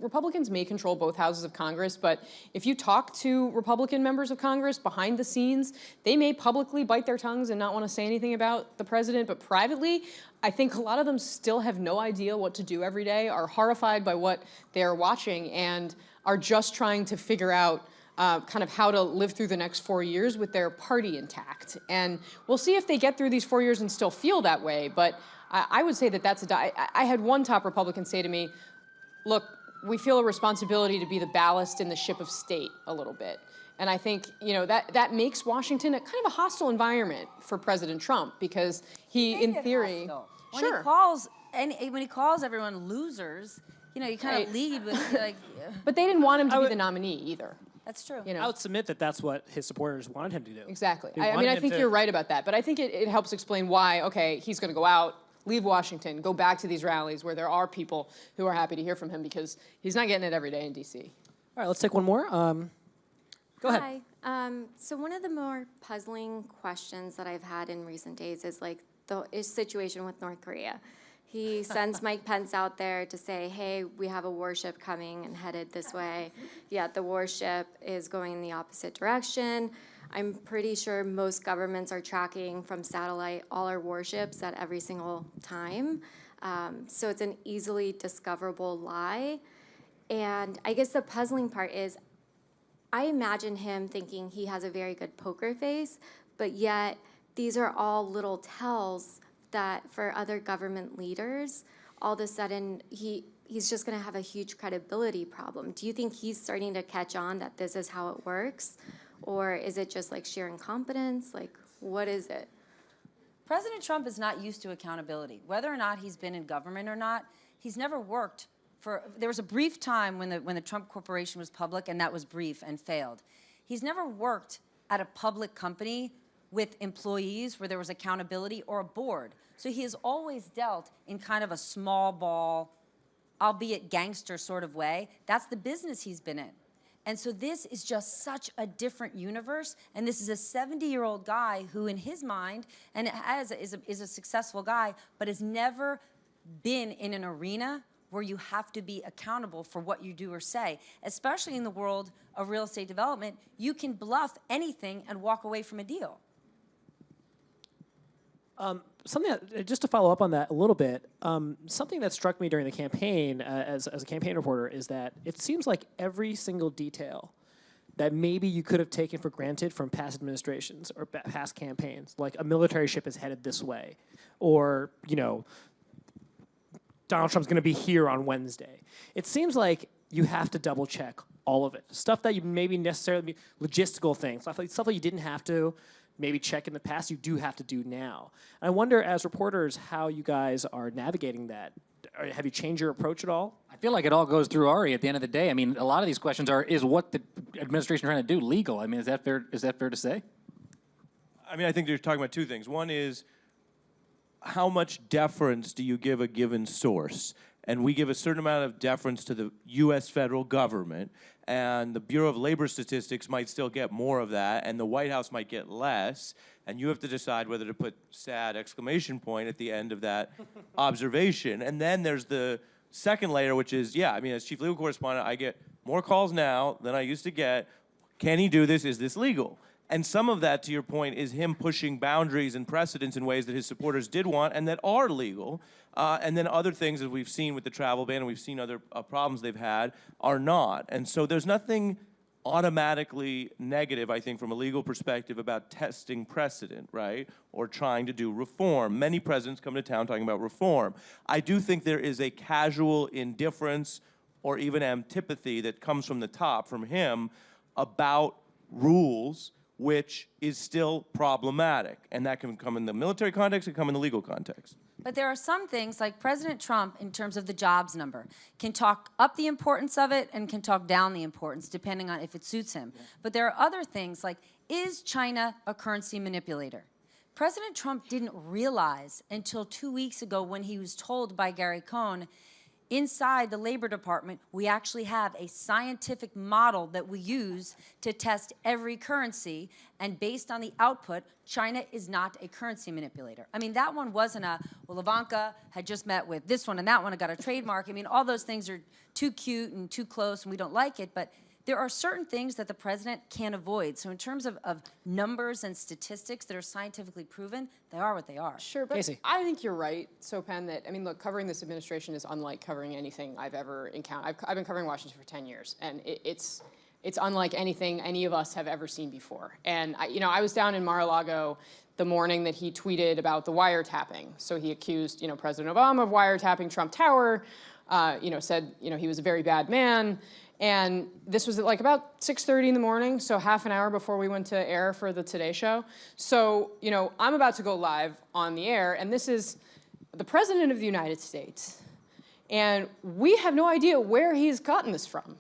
Republicans may control both houses of Congress, but if you talk to Republican members of Congress behind the scenes, they may publicly bite their tongues and not want to say anything about the president, but privately, I think a lot of them still have no idea what to do every day, are horrified by what they're watching, and are just trying to figure out kind of how to live through the next 4 years with their party intact. And we'll see if they get through these 4 years and still feel that way, but I would say that that's I had one top Republican say to me, look, we feel a responsibility to be the ballast in the ship of state a little bit. And I think, that makes Washington a kind of a hostile environment for President Trump, because he, in theory... When he calls everyone losers, you kind of lead with like. But they didn't want him to be the nominee either. That's true. I would submit that that's what his supporters wanted him to do. Exactly. I think you're right about that. But I think it helps explain why, okay, he's going to go out, leave Washington, go back to these rallies where there are people who are happy to hear from him, because he's not getting it every day in D.C. All right, let's take one more. Go ahead. Hi. So one of the more puzzling questions that I've had in recent days is like the situation with North Korea. He sends Mike Pence out there to say, hey, we have a warship coming and headed this way. Yet the warship is going in the opposite direction. I'm pretty sure most governments are tracking from satellite all our warships at every single time. So it's an easily discoverable lie. And I guess the puzzling part is, I imagine him thinking he has a very good poker face, but yet these are all little tells that for other government leaders, all of a sudden he's just going to have a huge credibility problem. Do you think he's starting to catch on that this is how it works? Or is it just like sheer incompetence? Like, what is it? President Trump is not used to accountability. Whether or not he's been in government or not, he's never worked there was a brief time when the Trump Corporation was public, and that was brief and failed. He's never worked at a public company with employees where there was accountability, or a board. So he has always dealt in kind of a small ball, albeit gangster sort of way. That's the business he's been in. And so this is just such a different universe, and this is a 70-year-old guy who, in his mind, and is a successful guy, but has never been in an arena where you have to be accountable for what you do or say. Especially in the world of real estate development, you can bluff anything and walk away from a deal. Just to follow up on that a little bit, something that struck me during the campaign as a campaign reporter is that it seems like every single detail that maybe you could have taken for granted from past administrations or past campaigns, like a military ship is headed this way, or, Donald Trump's going to be here on Wednesday. It seems like you have to double check all of it. Stuff that you maybe necessarily, logistical things, stuff that you didn't have to maybe check in the past, you do have to do now. And I wonder, as reporters, how you guys are navigating that. Have you changed your approach at all? I feel like it all goes through Ari at the end of the day. I mean, a lot of these questions is what the administration trying to do legal? I mean, is that fair to say? I mean, I think you're talking about two things. One is, how much deference do you give a given source? And we give a certain amount of deference to the U.S. federal government, and the Bureau of Labor Statistics might still get more of that, and the White House might get less, and you have to decide whether to put sad exclamation point at the end of that observation. And then there's the second layer, which is, as Chief Legal Correspondent, I get more calls now than I used to get. Can he do this? Is this legal? And some of that, to your point, is him pushing boundaries and precedents in ways that his supporters did want and that are legal. And then other things, as we've seen with the travel ban and we've seen other problems they've had, are not. And so there's nothing automatically negative, I think, from a legal perspective about testing precedent, right? Or trying to do reform. Many presidents come to town talking about reform. I do think there is a casual indifference or even antipathy that comes from the top, from him, about rules, which is still problematic. And that can come in the military context, it can come in the legal context. But there are some things, like President Trump, in terms of the jobs number, can talk up the importance of it and can talk down the importance, depending on if it suits him. But there are other things, like, is China a currency manipulator? President Trump didn't realize until 2 weeks ago when he was told by Gary Cohn, inside the Labor Department, we actually have a scientific model that we use to test every currency, and based on the output, China is not a currency manipulator. I mean, that one wasn't well, Ivanka had just met with this one and that one and got a trademark. I mean, all those things are too cute and too close and we don't like it, but there are certain things that the president can't avoid. So in terms of numbers and statistics that are scientifically proven, they are what they are. Sure, but Kasie. I think you're right, Sopan, that, I mean, look, covering this administration is unlike covering anything I've ever encountered. I've been covering Washington for 10 years, and it's unlike anything any of us have ever seen before. And, I was down in Mar-a-Lago the morning that he tweeted about the wiretapping. So he accused, President Obama of wiretapping Trump Tower, said, he was a very bad man. And this was at like about 6:30 in the morning, so half an hour before we went to air for the Today Show. So, I'm about to go live on the air, and this is the President of the United States. And we have no idea where he's gotten this from.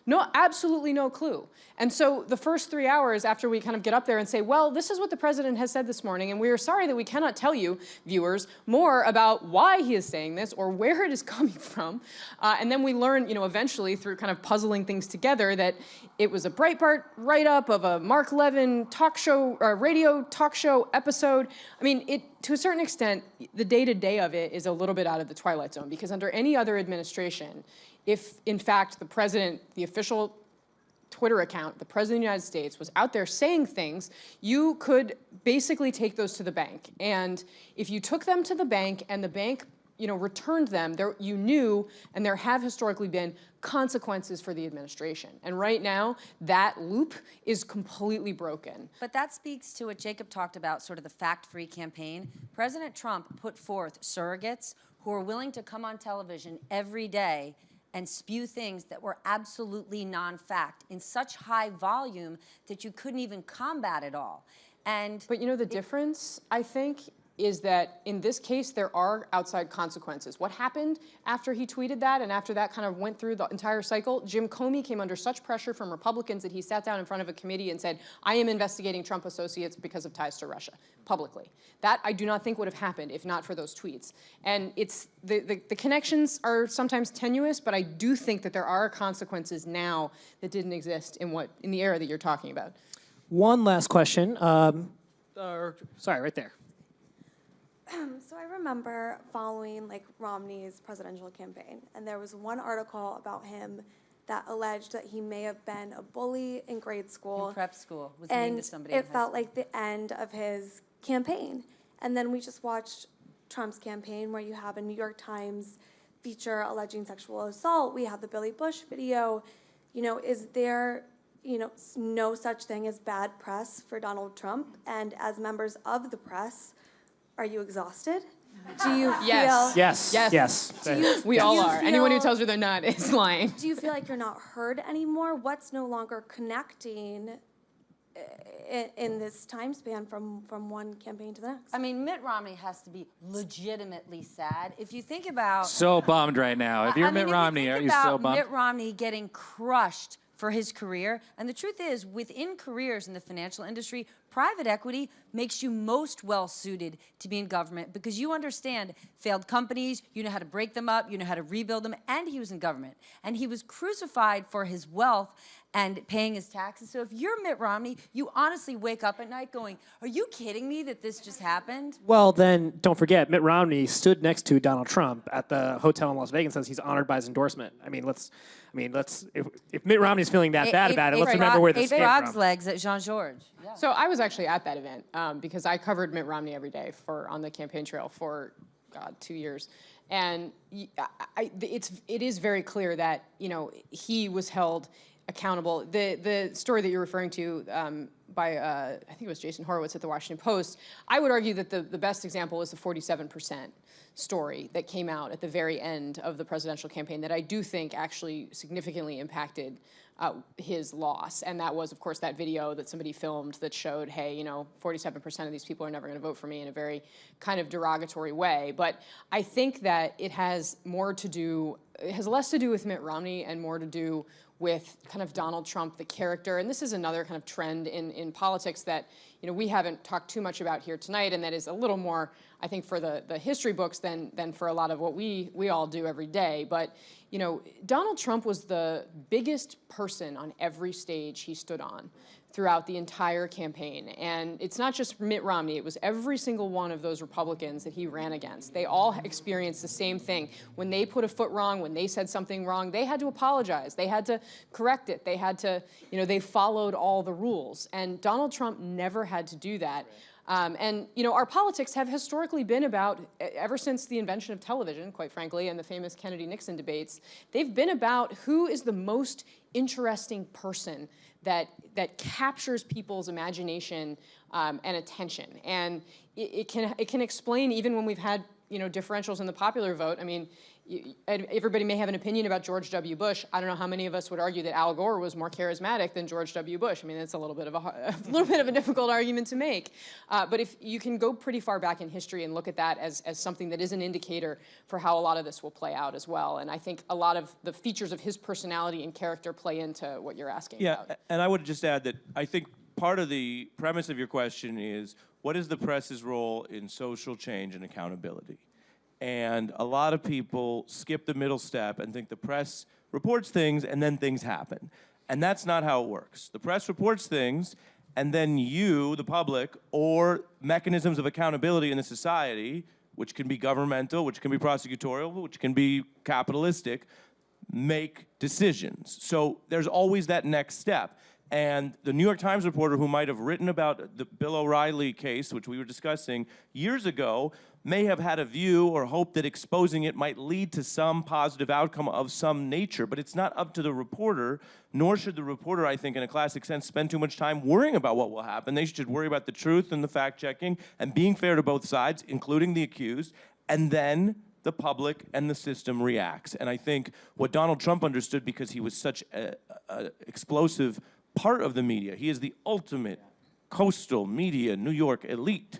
No, absolutely no clue. And so the first 3 hours after we kind of get up there and say, well, this is what the president has said this morning, and we are sorry that we cannot tell you, viewers, more about why he is saying this or where it is coming from. And then we learn, eventually through kind of puzzling things together that it was a Breitbart write-up of a Mark Levin talk show, radio talk show episode. I mean, to a certain extent, the day-to-day of it is a little bit out of the twilight zone, because under any other administration, if, in fact, the president, the official Twitter account, the president of the United States, was out there saying things, you could basically take those to the bank. And if you took them to the bank and the bank, returned them, you knew, and there have historically been, consequences for the administration. And right now, that loop is completely broken. But that speaks to what Jacob talked about, sort of the fact-free campaign. President Trump put forth surrogates who are willing to come on television every day and spew things that were absolutely non-fact in such high volume that you couldn't even combat it all. But the difference, I think, is that in this case, there are outside consequences. What happened after he tweeted that and after that kind of went through the entire cycle, Jim Comey came under such pressure from Republicans that he sat down in front of a committee and said, I am investigating Trump associates because of ties to Russia, publicly. That I do not think would have happened if not for those tweets. And it's the connections are sometimes tenuous, but I do think that there are consequences now that didn't exist in the era that you're talking about. One last question. Sorry, right there. So I remember following Romney's presidential campaign, and there was one article about him that alleged that he may have been a bully in grade school. In prep school, was mean to somebody. And it felt like the end of his campaign. And then we just watched Trump's campaign, where you have a New York Times feature alleging sexual assault. We have the Billy Bush video. Is there no such thing as bad press for Donald Trump? And as members of the press, are you exhausted? Do you feel... Yes. We all are. Anyone who tells you they're not is lying. Do you feel like you're not heard anymore? What's no longer connecting in this time span from one campaign to the next? I mean, Mitt Romney has to be legitimately sad. If you think about... So bummed right now. If you're Mitt Romney, are you so bummed? Mitt Romney getting crushed for his career. And the truth is, within careers in the financial industry, private equity makes you most well-suited to be in government because you understand failed companies, you know how to break them up, you know how to rebuild them, and he was in government. And he was crucified for his wealth and paying his taxes. So if you're Mitt Romney, you honestly wake up at night going, are you kidding me that this just happened? Well, then don't forget, Mitt Romney stood next to Donald Trump at the hotel in Las Vegas and says he's honored by his endorsement. If Mitt Romney's feeling that bad about it, let's remember where this ate came frog's from. legs at Jean-Georges. Yeah. So I was actually at that event because I covered Mitt Romney every day on the campaign trail for, 2 years. And it is very clear that, he was held accountable. The story that you're referring to by, I think it was Jason Horowitz at the Washington Post, I would argue that the best example is the 47% story that came out at the very end of the presidential campaign that I do think actually significantly impacted his loss. And that was, of course, that video that somebody filmed that showed, hey, 47% of these people are never going to vote for me in a very kind of derogatory way. But I think that it has less to do with Mitt Romney and more to do with kind of Donald Trump, the character. And this is another kind of trend in politics that, we haven't talked too much about here tonight, and that is a little more, I think, for the history books than for a lot of what we all do every day. But, Donald Trump was the biggest person on every stage he stood on throughout the entire campaign. And it's not just Mitt Romney, it was every single one of those Republicans that he ran against. They all experienced the same thing. When they put a foot wrong, when they said something wrong, they had to apologize. They had to correct it. They had to, they followed all the rules. And Donald Trump never had to do that. Our politics have historically been about, ever since the invention of television, quite frankly, and the famous Kennedy-Nixon debates, they've been about who is the most interesting person that captures people's imagination and attention. And it can explain, even when we've had differentials in the popular vote. I mean, everybody may have an opinion about George W. Bush. I don't know how many of us would argue that Al Gore was more charismatic than George W. Bush. I mean, that's a little bit of a difficult argument to make. But if you can go pretty far back in history and look at that as something that is an indicator for how a lot of this will play out as well. And I think a lot of the features of his personality and character play into what you're asking about. Yeah, and I would just add that I think part of the premise of your question is, what is the press's role in social change and accountability? And a lot of people skip the middle step and think the press reports things and then things happen. And that's not how it works. The press reports things, and then you, the public, or mechanisms of accountability in the society, which can be governmental, which can be prosecutorial, which can be capitalistic, make decisions. So there's always that next step. And the New York Times reporter who might have written about the Bill O'Reilly case, which we were discussing years ago, may have had a view or hope that exposing it might lead to some positive outcome of some nature. But it's not up to the reporter, nor should the reporter, I think, in a classic sense, spend too much time worrying about what will happen. They should worry about the truth and the fact-checking and being fair to both sides, including the accused, and then the public and the system reacts. And I think what Donald Trump understood, because he was such an explosive part of the media, he is the ultimate coastal media New York elite.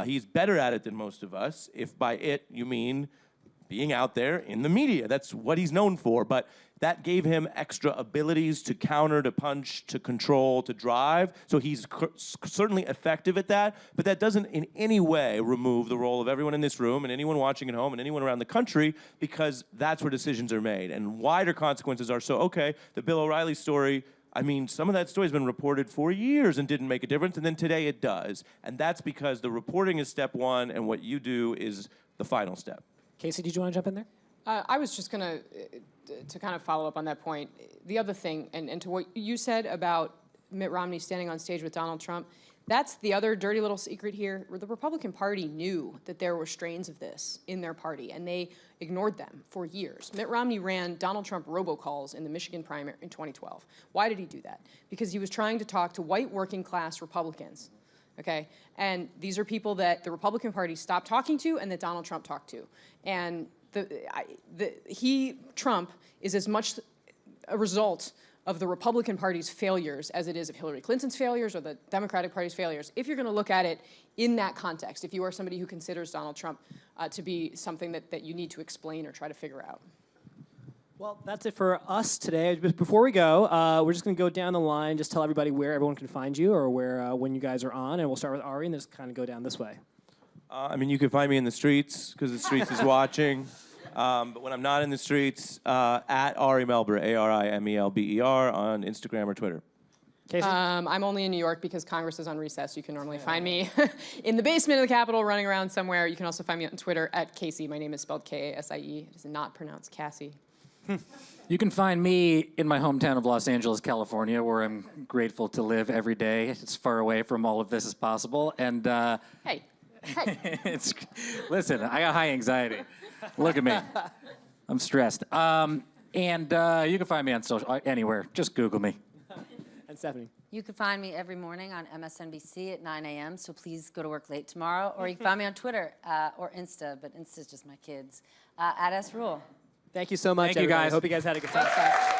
He's better at it than most of us, if by it you mean being out there in the media. That's what he's known for. But that gave him extra abilities to counter, to punch, to control, to drive. So he's certainly effective at that. But that doesn't in any way remove the role of everyone in this room and anyone watching at home and anyone around the country, because that's where decisions are made. And wider consequences are the Bill O'Reilly story, I mean, some of that story has been reported for years and didn't make a difference, and then today it does. And that's because the reporting is step one, and what you do is the final step. Kasie, did you want to jump in there? I was just going to kind of follow up on that point. The other thing, and to what you said about Mitt Romney standing on stage with Donald Trump, that's the other dirty little secret here, where the Republican Party knew that there were strains of this in their party, and they ignored them for years. Mitt Romney ran Donald Trump robocalls in the Michigan primary in 2012. Why did he do that? Because he was trying to talk to white working class Republicans, okay? And these are people that the Republican Party stopped talking to and that Donald Trump talked to. And Trump, is as much a result of the Republican Party's failures as it is of Hillary Clinton's failures or the Democratic Party's failures. If you're going to look at it in that context, if you are somebody who considers Donald Trump to be something that you need to explain or try to figure out. Well, that's it for us today. Before we go, we're just going to go down the line, just tell everybody where everyone can find you or where when you guys are on, and we'll start with Ari and just kind of go down this way. I mean, you can find me in the streets, because the streets is watching. But when I'm not in the streets, at Ari Melber, ARIMELBER, on Instagram or Twitter. Kasie? I'm only in New York because Congress is on recess. You can normally find me in the basement of the Capitol running around somewhere. You can also find me on Twitter at Kasie. My name is spelled Kasie. It is not pronounced Cassie. You can find me in my hometown of Los Angeles, California, where I'm grateful to live every day as far away from all of this as possible. And Hey. listen, I got high anxiety. Look at me. I'm stressed. And you can find me on social anywhere. Just Google me. And Stephanie? You can find me every morning on MSNBC at 9 a.m., so please go to work late tomorrow. Or you can find me on Twitter or Insta, but Insta's just my kids, at S. Ruhle. Thank you so much, Thank you, everybody. guys. Hope you guys had a good time.